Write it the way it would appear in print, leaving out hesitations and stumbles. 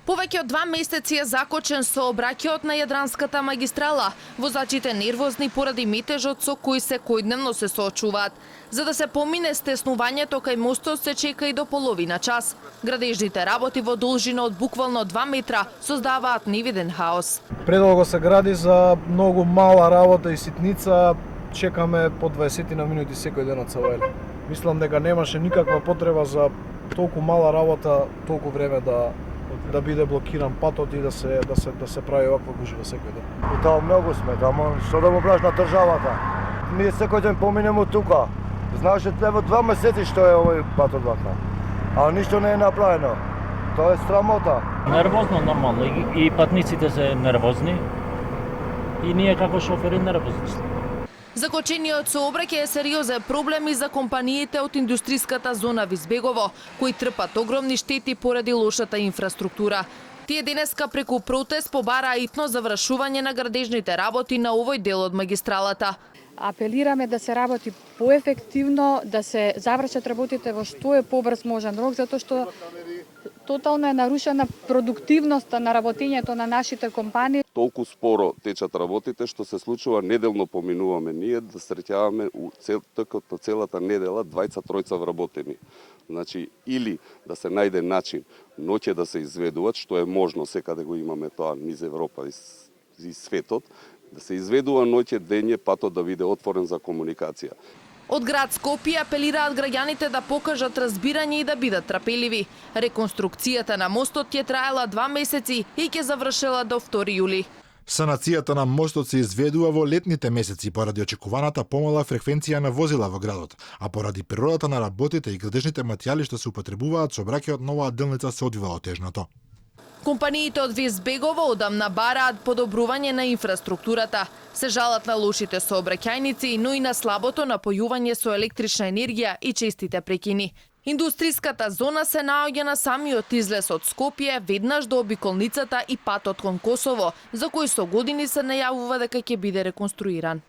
Повеќе од 2 месеци е закочен сообраќајот на Јадранската магистрала. Возачите нервозни поради метежот со кој секојдневно се соочуваат. За да се помине стеснувањето кај мостот се чека и до половина час. Градежните работи во должина од буквално 2 метра создаваат невиден хаос. Предолго се гради за многу мала работа и ситница. Чекаме по 20 на минути секој ден од Савајле. Мислам дека немаше никаква потреба за толку мала работа, толку време да биде блокиран патот и да се прави оваква гужва секој ден. И тоа многу сме, тамо што да му браш на државата. Ние секој ден поминемо тука. Знаеш, ево 2 месеци што е овој патот вака. А ништо не е направено. Тоа е срамота. Нервозно нормално и патниците се нервозни. И ние како шофери нервозни сме. Закочениот сообраќај е сериозен проблем и за компаниите од индустријската зона Визбегово, кои трпат огромни штети поради лошата инфраструктура. Тие денеска преку протест побараа итно завршување на градежните работи на овој дел од магистралата. Апелираме да се работи поефективно, да се завршат работите во што е побрз можен рок, затоа што тотално е нарушена продуктивноста на работењето на нашите компании. Толку споро течат работите што се случува неделно поминуваме ние да среќаваме токот на целата недела 20-тројца вработени. Значи или да се најде начин ноќе да се изведуваат, што е можно, секаде го имаме тоа низ Европа и светот, да се изведува ноќе дење патот да биде отворен за комуникација. Од град Скопје апелираат граѓаните да покажат разбирање и да бидат трпеливи. Реконструкцијата на мостот ќе траела 2 месеци и ќе завршела до 2 јули. Санацијата на мостот се изведува во летните месеци поради очекуваната помала фреквенција на возила во градот, а поради природата на работите и градежните материјали што се употребуваат, сообраќајот на оваа делница се одвива отежнато. Компаниите од Визбегово одамна бараат подобрување на инфраструктурата. Се жалат на лошите сообраќајници, но и на слабото напојување со електрична енергија и честите прекини. Индустријската зона се наоѓа на самиот излез од Скопје, веднаш до обиколницата и патот кон Косово, за кој со години се најавува дека ќе биде реконструиран.